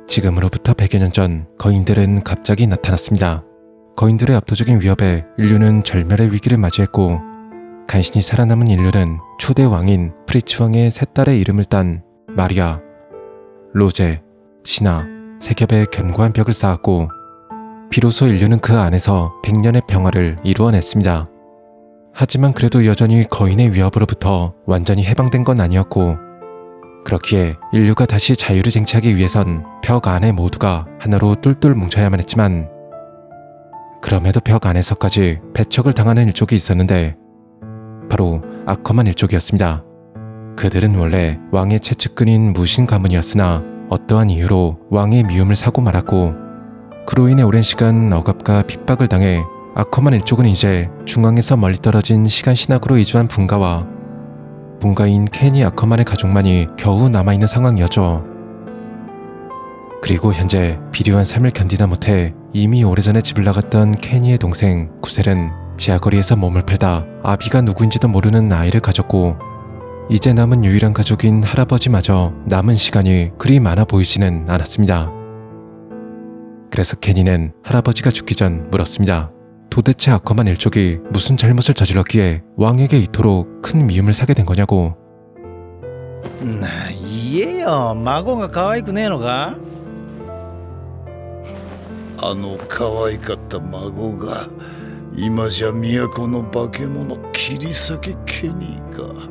지금으로부터 100여 년 전 거인들은 갑자기 나타났습니다. 거인들의 압도적인 위협에 인류는 절멸의 위기를 맞이했고 간신히 살아남은 인류는 초대 왕인 프리츠 왕의 세 딸의 이름을 딴 마리아, 로제, 시나 세 겹의 견고한 벽을 쌓았고 비로소 인류는 그 안에서 100년의 평화를 이루어냈습니다. 하지만 그래도 여전히 거인의 위협으로부터 완전히 해방된 건 아니었고 그렇기에 인류가 다시 자유를 쟁취하기 위해선 벽 안에 모두가 하나로 똘똘 뭉쳐야만 했지만 그럼에도 벽 안에서까지 배척을 당하는 일족이 있었는데 바로 아커만 일족이었습니다. 그들은 원래 왕의 최측근인 무신 가문이었으나 어떠한 이유로 왕의 미움을 사고 말았고 그로 인해 오랜 시간 억압과 핍박을 당해 아커만 일족은 이제 중앙에서 멀리 떨어진 시간 신학으로 이주한 분가와 분가인 케니 아커만의 가족만이 겨우 남아있는 상황이었죠. 그리고 현재 비류한 삶을 견디다 못해 이미 오래전에 집을 나갔던 케니의 동생 구셀은 지하거리에서 몸을 팔다 아비가 누구인지도 모르는 아이를 가졌고 이제 남은 유일한 가족인 할아버지마저 남은 시간이 그리 많아 보이지는 않았습니다. 그래서 케니는 할아버지가 죽기 전 물었습니다. 도대체 아커만 일족이 무슨 잘못을 저질렀기에 왕에게 이토록 큰 미움을 사게 된 거냐고. 言えよ、孫が可愛くねえのか？あの可愛かった孫が今じゃ都の化け物切り裂けケニーか。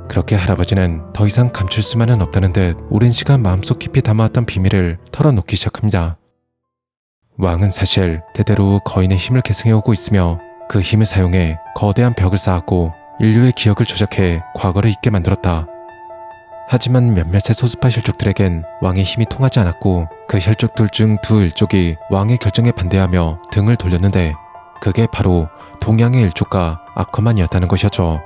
그렇게 할아버지는 더 이상 감출 수만은 없다는 듯 오랜 시간 마음속 깊이 담아왔던 비밀을 털어놓기 시작합니다. 왕은 사실 대대로 거인의 힘을 계승해오고 있으며 그 힘을 사용해 거대한 벽을 쌓았고 인류의 기억을 조작해 과거를 잊게 만들었다. 하지만 몇몇의 소수파 혈족들에겐 왕의 힘이 통하지 않았고 그 혈족들 중 두 일족이 왕의 결정에 반대하며 등을 돌렸는데 그게 바로 동양의 일족과 아커만이었다는 것이었죠.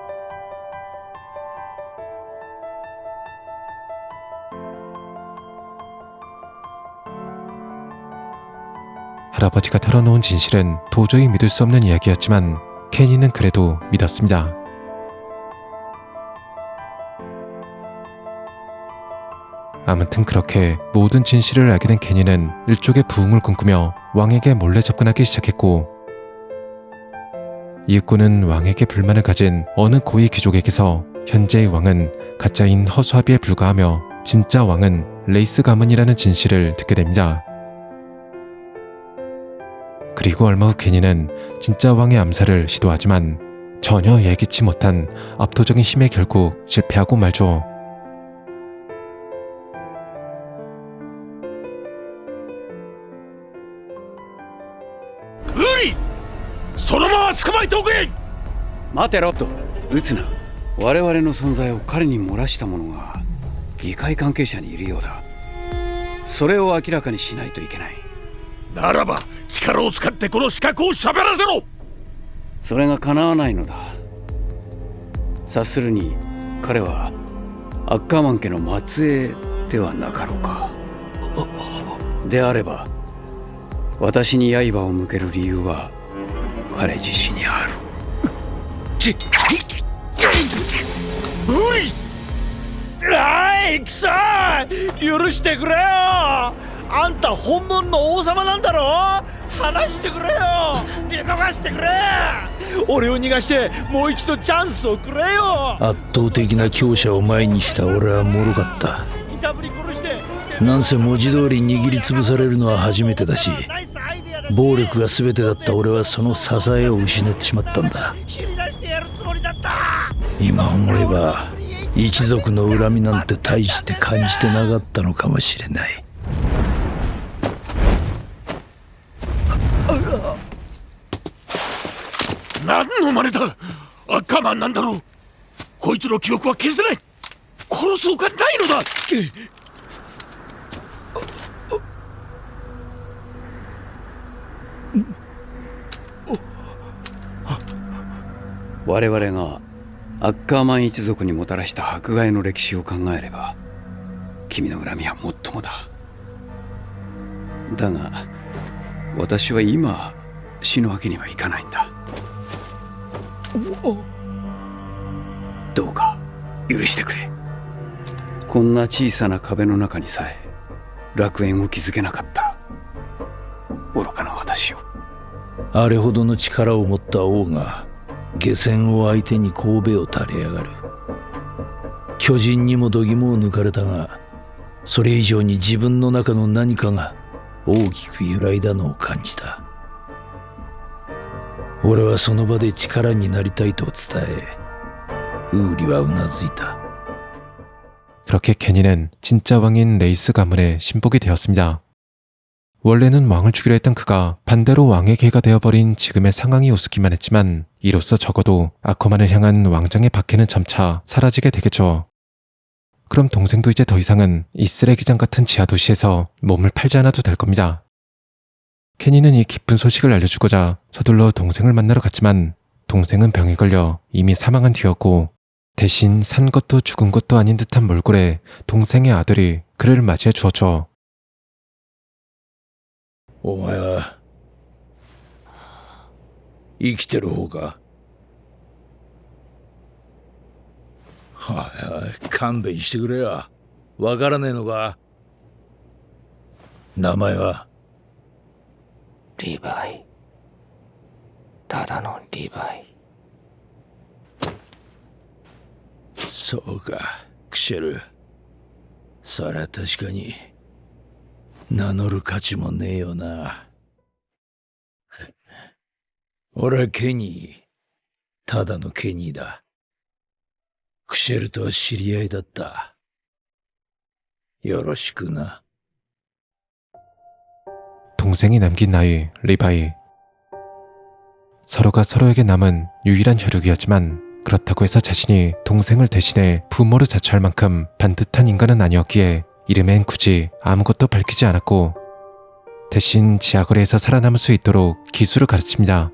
할아버지가 털어놓은 진실은 도저히 믿을 수 없는 이야기였지만 케니는 그래도 믿었습니다. 아무튼 그렇게 모든 진실을 알게 된 케니는 일족의 부흥을 꿈꾸며 왕에게 몰래 접근하기 시작했고 이윽고는 왕에게 불만을 가진 어느 고위 귀족에게서 현재의 왕은 가짜인 허수아비에 불과하며 진짜 왕은 레이스 가문이라는 진실을 듣게 됩니다. 그리고 얼마 후 케니는 진짜 왕의 암살을 시도하지만 전혀 예기치 못한 압도적인 힘에 결국 실패하고 말죠. 우리! そのまま捕まえておけ! 待てロッド、撃つな。我々の存在を彼に漏らした者が議会関係者にいるようだ。それを明らかにしないといけない。ならば力を使ってこの資格を喋らせろ。それが叶わないのだ。察するに彼はアッカーマン家の末裔ではなかろうか。であれば私に刃を向ける理由は彼自身にある。無理。あい、くそー、許してくれよ。あんた本物の王様なんだろ。話してくれよ。見逃してくれ。俺を逃がしてもう一度チャンスをくれよ。圧倒的な強者を前にした俺は脆かった。なんせ文字通り握りつぶされるのは初めてだし、暴力が全てだった俺はその支えを失ってしまったんだ。今思えば一族の恨みなんて大して感じてなかったのかもしれない。何の真似だ。アッカーマンなんだろう。こいつの記憶は消せない。殺すほかないのだ。我々がアッカーマン一族にもたらした迫害の歴史を考えれば君の恨みはもっともだ。だが私は今死ぬわけにはいかないんだ。どうか許してくれ。こんな小さな壁の中にさえ楽園を築けなかった愚かな私を。あれほどの力を持った王が下船を相手に頭を垂れやがる。巨人にも度肝を抜かれたが、それ以上に自分の中の何かが大きく揺らいだのを感じた。俺はその場で力になりたいと伝え、ウーリはうなずいた。 그렇게 케니는 진짜 왕인 레이스 가문의 신복이 되었습니다. 원래는 왕을 죽이려 했던 그가 반대로 왕의 개가 되어버린 지금의 상황이 우습기만 했지만 이로써 적어도 아코만을 향한 왕정의 박해는 점차 사라지게 되겠죠. 그럼 동생도 이제 더 이상은 이 쓰레기장 같은 지하도시에서 몸을 팔지 않아도 될 겁니다. 케니는 이 기쁜 소식을 알려주고자 서둘러 동생을 만나러 갔지만 동생은 병에 걸려 이미 사망한 뒤였고, 대신 산 것도 죽은 것도 아닌 듯한 몰골에 동생의 아들이 그를 맞이해 주었죠. お前は生きてる方か。はいはい、勘弁してくれよ。わからねえのか。名前は？リヴァイ。ただのリヴァイ。そうか、クシェル。そりゃ確かに名乗る価値もねえよな。俺はケニー。ただのケニーだ。クシェルとは知り合いだった。よろしくな。 동생이 남긴 나이 리바이. 서로가 서로에게 남은 유일한 혈육이었지만 그렇다고 해서 자신이 동생을 대신해 부모로 자처할 만큼 반듯한 인간은 아니었기에 이름엔 굳이 아무것도 밝히지 않았고, 대신 지하거리에서 살아남을 수 있도록 기술을 가르칩니다.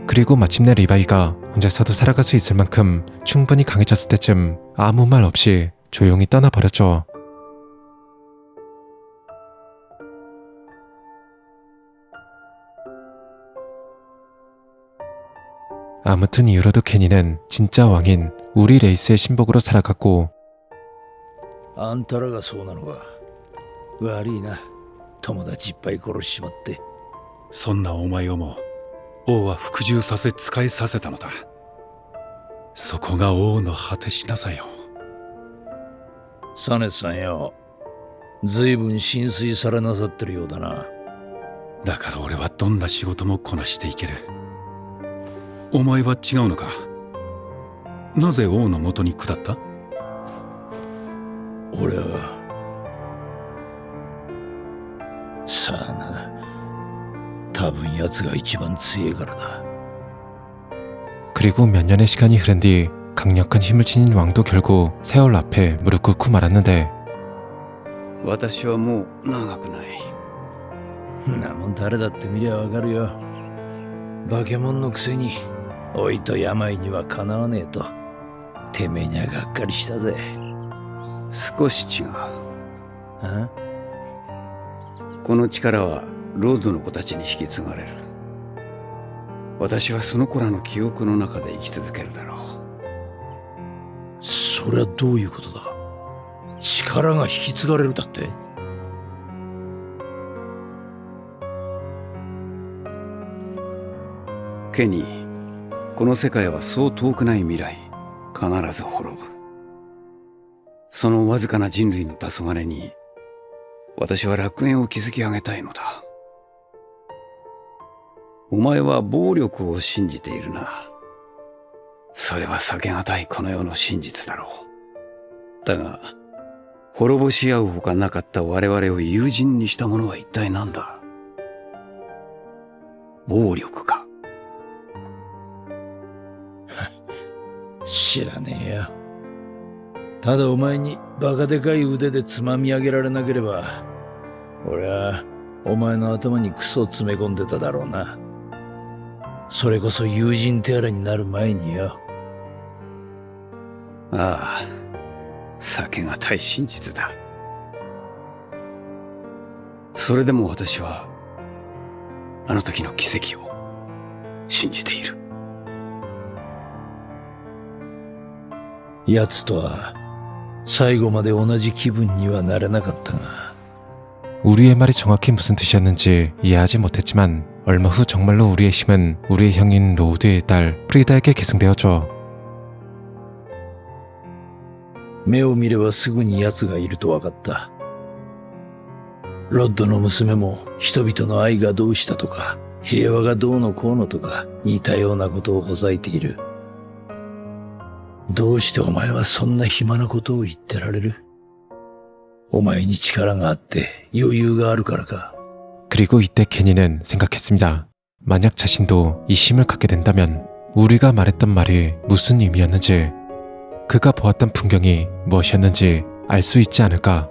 그리고 마침내 리바이가 혼자서도 살아갈 수 있을 만큼 충분히 강해졌을 때쯤 아무 말 없이 조용히 떠나버렸죠. 아무튼 이후로도 케니는 진짜 왕인 우리 레이스의 신복으로 살아갔고, あんたらがそうなのか。悪いな。友達いっぱい殺しちまって。そんなお前をも王は服従させ仕えさせたのだ。そこが王の果てしなさよ。サネさんよ、ずいぶん心酔されなさってるようだな。だから俺はどんな仕事もこなしていける。お前は違うのか。なぜ王のもとに下った？俺はさあな、多分奴が一番強いからだ。 그리고 몇 년의 시간이 흐른 뒤 강력한 힘을 지닌 왕도 결국 세월 앞에 무릎 꿇고 말았는데, 私はもう長くない。んなもん誰だって見りゃわかるよ。化け物のくせに老いと病にはかなわねえとてめえにはがっかりしたぜ。少し違う。あ？この力はロードの子たちに引き継がれる。私はその子らの記憶の中で生き続けるだろう。それはどういうことだ？力が引き継がれるだって？ケニー、この世界はそう遠くない未来、必ず滅ぶ。そのわずかな人類の黄昏に、私は楽園を築き上げたいのだ。お前は暴力を信じているな。それは避けがたいこの世の真実だろう。だが、滅ぼし合うほかなかった我々を友人にしたものは一体何だ？暴力か？知らねえよ。ただお前にバカでかい腕でつまみ上げられなければ、俺はお前の頭にクソを詰め込んでただろうな。それこそ友人手洗いになる前によ。ああ、避けがたい真実だ。それでも私はあの時の奇跡を信じている。奴とは最後まで同じ気分にはなれなかったが 우리의 말이 정확히 무슨 뜻이었는지 이해하지 못했지만 얼마 후 정말로 우리의 힘은 우리의 형인 로드의 딸 프리다에게 계승되었죠. 目を見ればすぐに奴がいると分かった。ロッドの娘も人々の愛がどうしたとか平和がどうのこうのとか似たようなことをほざいている。どうしてお前はそんな暇なことを言ってられる？お前に力があって余裕があるからか。 그리고 이때 케니는 생각했습니다. 만약 자신도 이 힘을 갖게 된다면 우리가 말했던 말이 무슨 의미였는지 그가 보았던 풍경이 무엇이었는지 알 수 있지 않을까.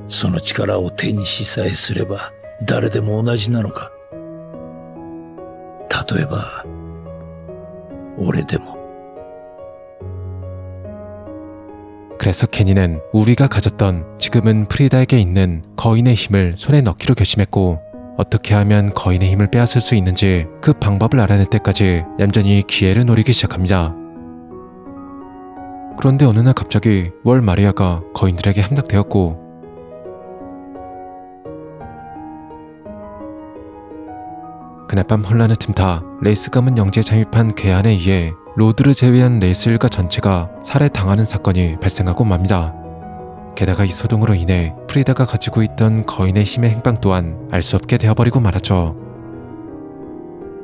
その力を手にしさえすれば誰でも同じなのか。例えば俺でも。 그래서 케니는 우리가 가졌던 지금은 프리다에게 있는 거인의 힘을 손에 넣기로 결심했고 어떻게 하면 거인의 힘을 빼앗을 수 있는지 그 방법을 알아낼 때까지 얌전히 기회를 노리기 시작합니다. 그런데 어느 날 갑자기 월 마리아가 거인들에게 함락되었고 그날 밤 혼란을 틈타 레이스 가문 영지에 잠입한 괴한에 의해 로드를 제외한 레이스 일가 전체가 살해당하는 사건이 발생하고 맙니다. 게다가 이 소동으로 인해 프리다가 가지고 있던 거인의 힘의 행방 또한 알 수 없게 되어버리고 말았죠.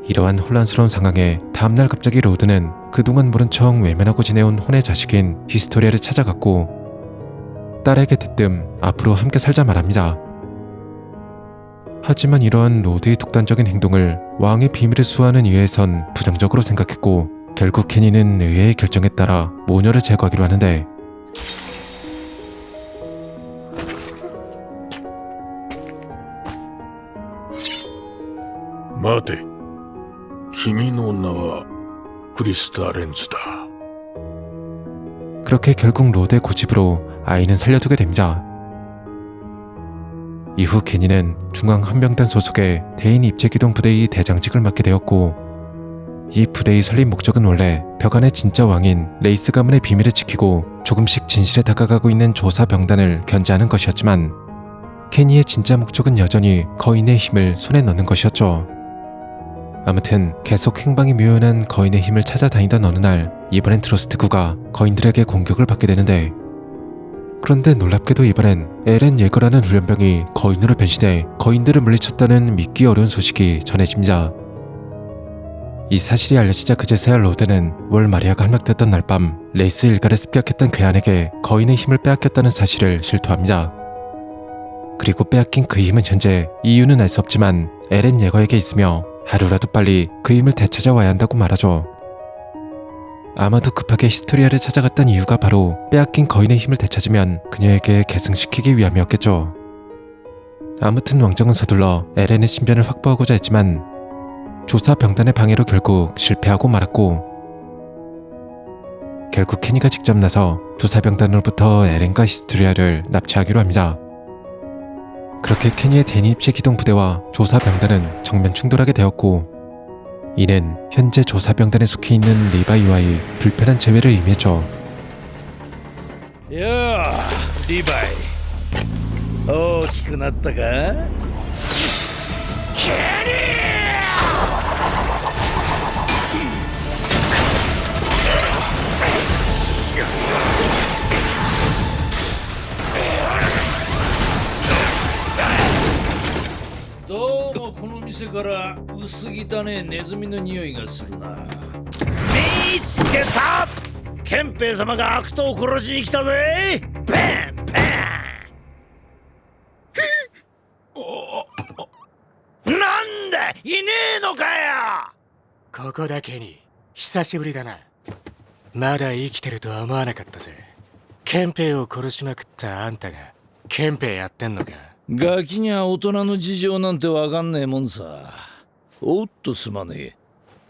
이러한 혼란스러운 상황에 다음날 갑자기 로드는 그동안 모른 척 외면하고 지내온 혼의 자식인 히스토리아를 찾아갔고 딸에게 대뜸 앞으로 함께 살자 말합니다. 하지만 이러한 로드의 독단적인 행동을 왕의 비밀을 수호하는 이유에선 부정적으로 생각했고 결국 케니는 의회의 결정에 따라 모녀를 제거하기로 하는데 待て、君の名はクリスタ・レンズだ。 그렇게 결국 로드의 고집으로 아이는 살려두게 됩니다. 이후 케니는 중앙한병단 소속의 대인 입체기동 부대의 대장직을 맡게 되었고 이 부대의 설립 목적은 원래 벽안의 진짜 왕인 레이스 가문의 비밀을 지키고 조금씩 진실에 다가가고 있는 조사병단을 견제하는 것이었지만 케니의 진짜 목적은 여전히 거인의 힘을 손에 넣는 것이었죠. 아무튼 계속 행방이 묘연한 거인의 힘을 찾아다니던 어느 날 이번엔 트로스트구가 거인들에게 공격을 받게 되는데 그런데 놀랍게도 이번엔 에렌 예거라는 훈련병이 거인으로 변신해 거인들을 물리쳤다는 믿기 어려운 소식이 전해집니다. 이 사실이 알려지자 그제서야 로드는 월 마리아가 함락됐던 날 밤 레이스 일가를 습격했던 괴한에게 거인의 힘을 빼앗겼다는 사실을 실토합니다. 그리고 빼앗긴 그 힘은 현재 이유는 알 수 없지만 에렌 예거에게 있으며 하루라도 빨리 그 힘을 되찾아와야 한다고 말하죠. 아마도 급하게 히스토리아를 찾아갔던 이유가 바로 빼앗긴 거인의 힘을 되찾으면 그녀에게 계승시키기 위함이었겠죠. 아무튼 왕정은 서둘러 에렌의 신변을 확보하고자 했지만 조사병단의 방해로 결국 실패하고 말았고 결국 케니가 직접 나서 조사병단으로부터 에렌과 히스토리아를 납치하기로 합니다. 그렇게 케니의 대니입체 기동 부대와 조사병단은 정면 충돌하게 되었고 이는 현재 조사병단에 속해 있는 리바이와의 불편한 재회를 의미했죠. 야, 리바이. 大きくなったか？どうもこの店から薄汚ねネズミの匂いがするな。見つけた！憲兵様が悪党を殺しに来たぜ！ペンペン！なんでいねえのかよ！ここだけに久しぶりだな。まだ生きてるとは思わなかったぜ。憲兵を殺しまくったあんたが憲兵やってんのか。ガキには大人の事情なんてわかんねえもんさ。おっとすまねえ。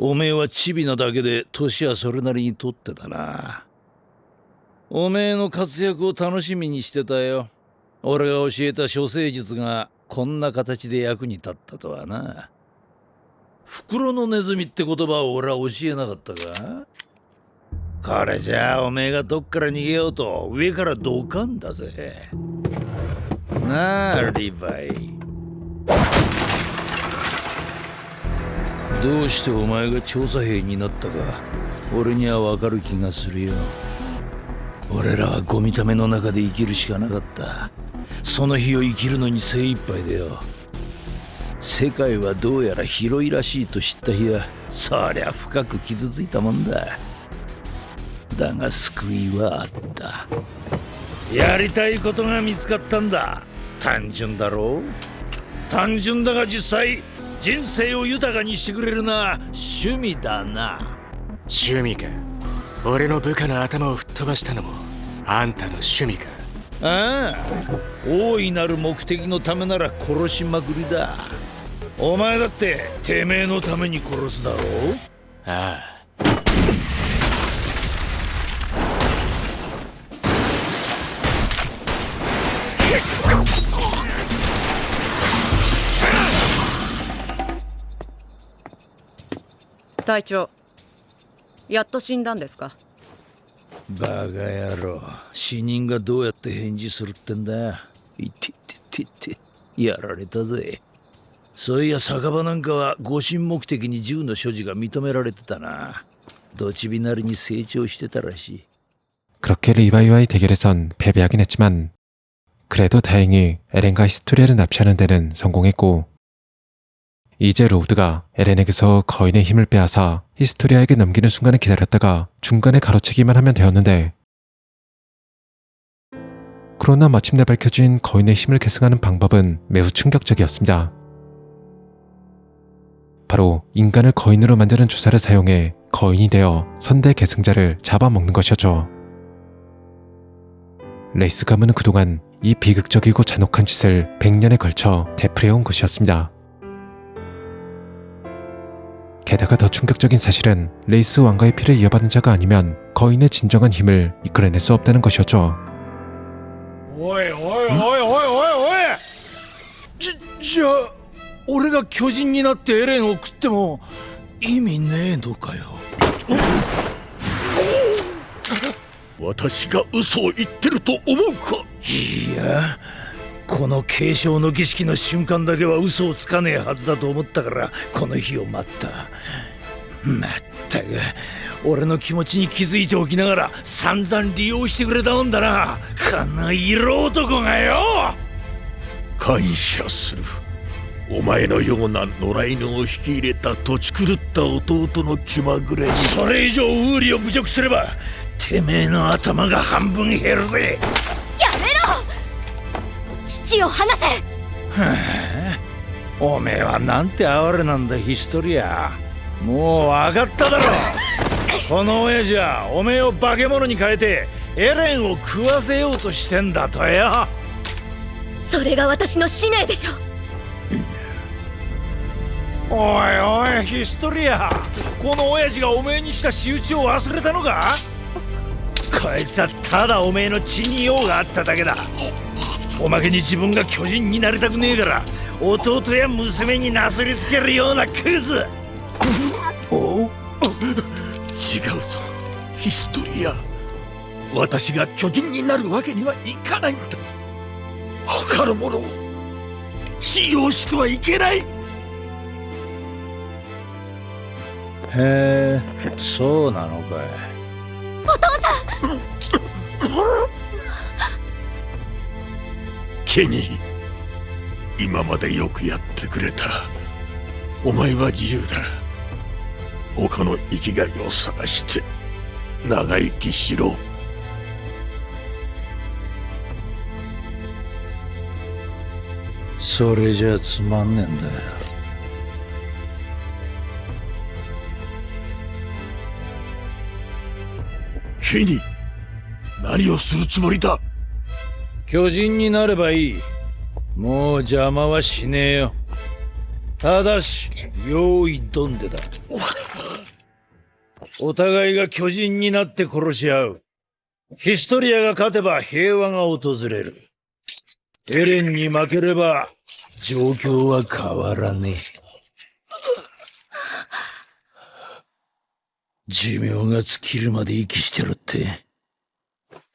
おめえはチビなだけで年はそれなりに取ってたな。おめえの活躍を楽しみにしてたよ。俺が教えた処世術がこんな形で役に立ったとはな。袋のネズミって言葉を俺は教えなかったか？これじゃあおめえがどっから逃げようと上からドカンだぜ。なあリヴァイ、どうしてお前が調査兵になったか俺にはわかる気がするよ。俺らはゴミための中で生きるしかなかった。その日を生きるのに精一杯でよ。世界はどうやら広いらしいと知った日はそりゃ深く傷ついたもんだ。だが救いはあった。やりたいことが見つかったんだ。単純だろう。単純だが実際人生を豊かにしてくれるな。趣味だな。趣味か。俺の部下の頭を吹っ飛ばしたのもあんたの趣味か。ああ、大いなる目的のためなら殺しまくりだ。お前だっててめえのために殺すだろう。ああ。隊長、やっと死んだんですか？バカ野郎、死人がどうやって返事するってんだ。いてててて、やられたぜ。そういや酒場なんかは護身目的に銃の所持が認められてたな。ドチビなりに成長してたらしい。그렇게 리바이와의 대결에선 패배하긴 했지만 그래도 다행히 에렌과 히스토리아를 납치하는 데는 성공했고, 이제 로우드가 에렌에게서 거인의 힘을 빼앗아 히스토리아에게 넘기는 순간을 기다렸다가 중간에 가로채기만 하면 되었는데, 그러나 마침내 밝혀진 거인의 힘을 계승하는 방법은 매우 충격적이었습니다. 바로 인간을 거인으로 만드는 주사를 사용해 거인이 되어 선대 계승자를 잡아먹는 것이었죠. 레이스 가문은 그동안 이 비극적이고 잔혹한 짓을 100년에 걸쳐 되풀이해온 것이었습니다. 게다가 더 충격적인 사실은 레이스 왕가의 피를 이어받은 자가 아니면 거인의 진정한 힘을 이끌어낼 수 없다는 것이었죠. 오이じゃあ俺が巨人になってエレンを食っても意味ねえのかよ。私が嘘を言ってると思うか？いや、この継承の儀式の瞬間だけは嘘をつかねえはずだと思ったからこの日を待った。まったく俺の気持ちに気づいておきながら散々利用してくれたもんだな、この色男がよ。感謝する。お前のような野良犬を引き入れた土地狂った弟の気まぐれに。それ以上ウーリを侮辱すればてめえの頭が半分減るぜ。やめろ！父を離せ！はあ、おめえはなんて哀れなんだヒストリア。もう分かっただろ。この親父はおめえを化け物に変えてエレンを食わせようとしてんだとよ。それが私の使命でしょ。おいおいヒストリア、この親父がおめえにした仕打ちを忘れたのか？こいつはただおめえの血に用があっただけだ。おまけに自分が巨人になりたくねえから弟や娘になすりつけるようなクズ。おう、違うぞヒストリア。私が巨人になるわけにはいかないんだ。他の者を信用してはいけない。へえ、そうなのかい。お父さん！ケニー、今までよくやってくれた。お前は自由だ。他の生きがいを探して長生きしろ。それじゃつまんねえんだよ。ケニー、何をするつもりだ？巨人になればいい。もう邪魔はしねえよ。ただし用意どんでだ。お互いが巨人になって殺し合う。ヒストリアが勝てば平和が訪れる。エレンに負ければ状況は変わらねえ。寿命が尽きるまで息してろって、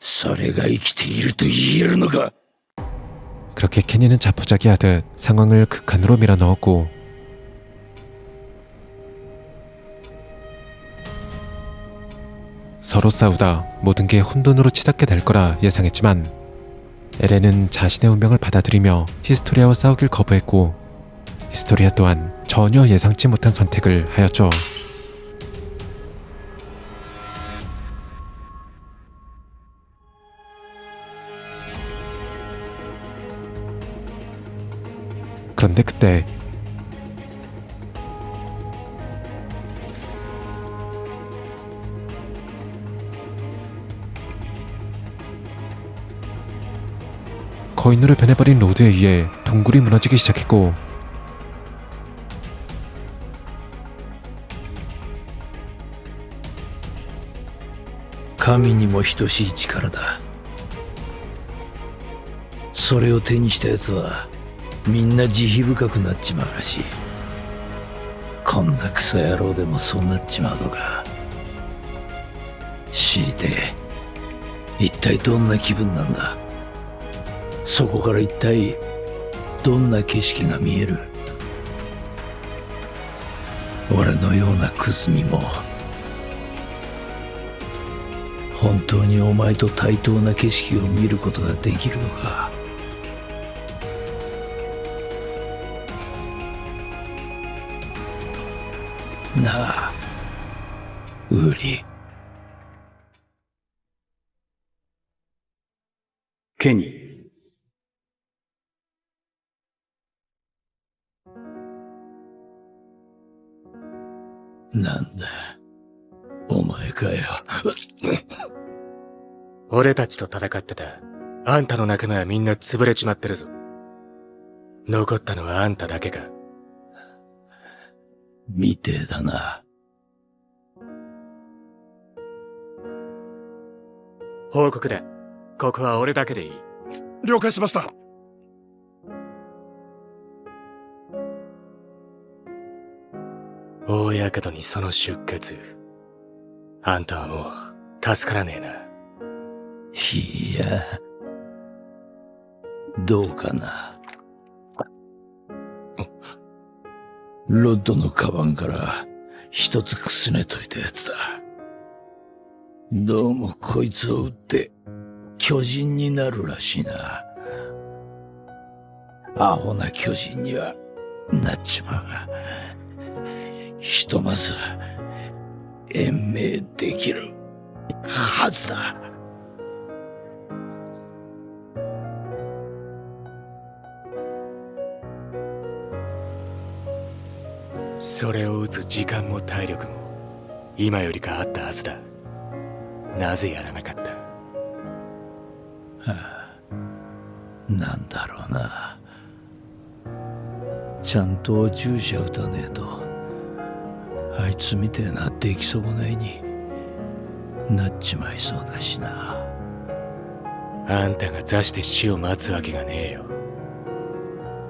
それが生きていると言えるのか。 그렇게 케니는 자포자기 하듯 상황을 극한으로 밀어넣었고 서로 싸우다 모든 게 혼돈으로 치닫게 될 거라 예상했지만 에렌은 자신의 운명을 받아들이며 히스토리아와 싸우길 거부했고 히스토리아 또한 전혀 예상치 못한 선택을 하였죠. 그런데 그때 거인으로 변해버린 로드에 의해 동굴이 무너지기 시작했고神にも等しい力だ。それを手にした奴はみんな慈悲深くなっちまうらしい。こんなクソ野郎でもそうなっちまうのか。知りてえ。一体どんな気分なんだ。そこから一体どんな景色が見える。俺のようなクズにも本当にお前と対等な景色を見ることができるのか。なあ、ウリ。ケニ。なんだ、お前かよ。俺たちと戦ってたあんたの仲間はみんな潰れちまってるぞ。残ったのはあんただけか。みてえだな。報告だ。ここは俺だけでいい。了解しました。大やけどにその出血。あんたはもう助からねえな。いや、どうかな。ロッドのカバンから一つくすねといたやつだ。どうもこいつを撃って巨人になるらしいな。アホな巨人にはなっちまうが、ひとまず延命できるはずだ。それを打つ時間も体力も今よりかあったはずだ。なぜやらなかった。なんだろうな。ちゃんと注射打たねえとあいつみてえな出来損ないになっちまいそうだしな。あんたが座して死を待つわけがねえよ。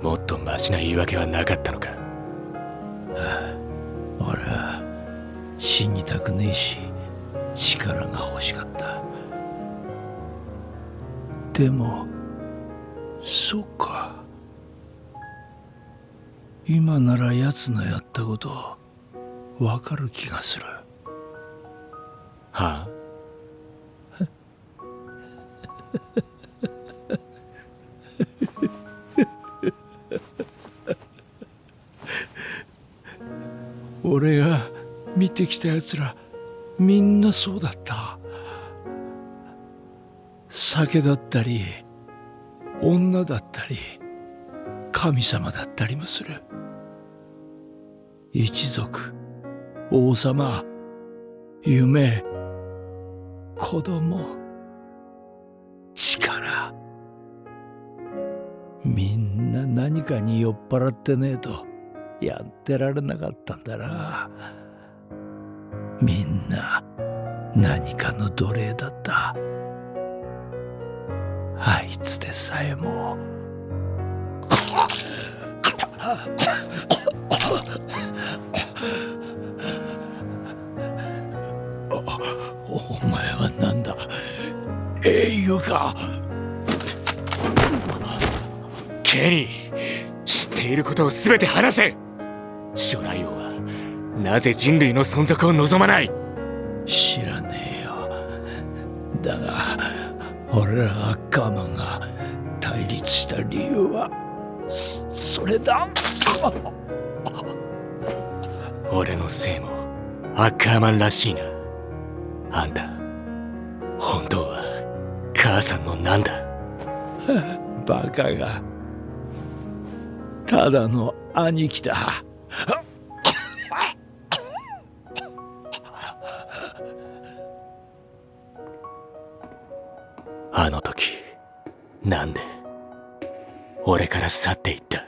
もっとマシな言い訳はなかったのか。俺は死にたくねえし力が欲しかった。でもそっか、今なら奴のやったことわかる気がする。はあ俺が見てきたやつらみんなそうだった。酒だったり女だったり神様だったりもする。一族、王様、夢、子供、力、みんな何かに酔っ払ってねえとやってられなかったんだな。みんな何かの奴隷だった。あいつでさえもお前は何だ、英雄か。ケニー、知っていることを全て話せ。初代王はなぜ人類の存続を望まない？知らねえよ。だが俺らアッカーマンが対立した理由はそれだ。俺のせいもアッカーマンらしいな。あんた本当は母さんのなんだ？バカが、ただの兄貴だ。あの時なんで俺から去っていった？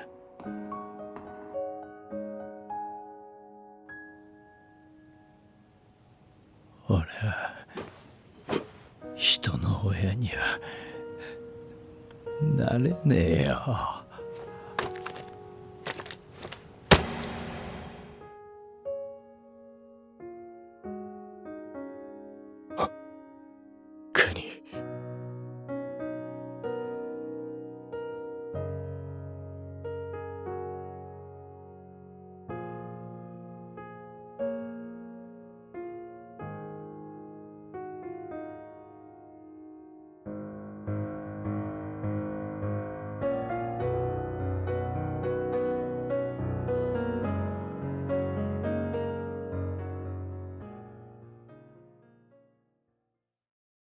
俺は人の親にはなれねえよ。